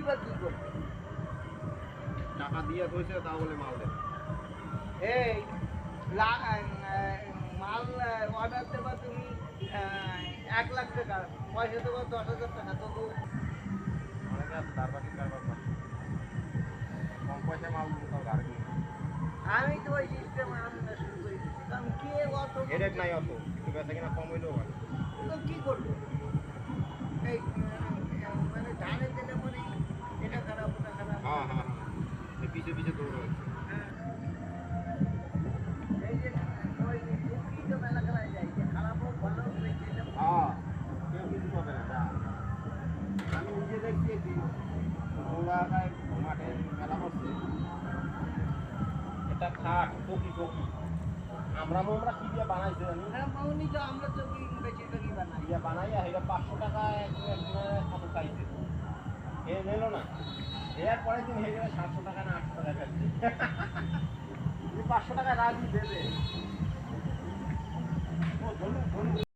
বা কি করবে? টাকা দিয়ে ধরছে তা বলে মাল দেবে। এই মাল অর্ডার দেবা তুমি 1 লাখ টাকা, পয়সা দেবো 10,000 টাকা, তবু অনেকে আছে তার বাকি কারবার করে। কম পয়সা মাল দিতে তাও গাড়ি কিনে। আমি তো ওই সিস্টেম আমরা শুরু করে দিচ্ছি, কারণ কে অত হেডেক নাই অত, একটু বেচা কিনা কম হইলেও হয়। তো কি করবো? এই মানে ধারে দিলে পরে এটা খারাপ ওটা খারাপ। হ্যাঁ হ্যাঁ হ্যাঁ, পিছে পিছে দৌড় হচ্ছে। হ্যাঁ। এই যে ওই টুকি তো মেলা খেলায় যায়, যে খারাপ হোক ভালো হোক বেশি এটা হ্যাঁ, কেউ কিছু পাবে না যা। আমি নিজে দেখছি ওরাটায় মাঠে মেলা করছে, এটা খাট চকি চকি আমরা কি দিয়ে বানাইছে জানি, হ্যাঁ মাউনি তো আমরা তো কি বেশিরভাগই বানাই। দিয়ে বানাইয়া এটা 500 টাকা একজনের খাবো খাইছে, এ নিল না, এর পরের দিন হয়ে গেলে 700 টাকা না 800 টাকা খাইছে। 500 টাকা রাজি দেবে।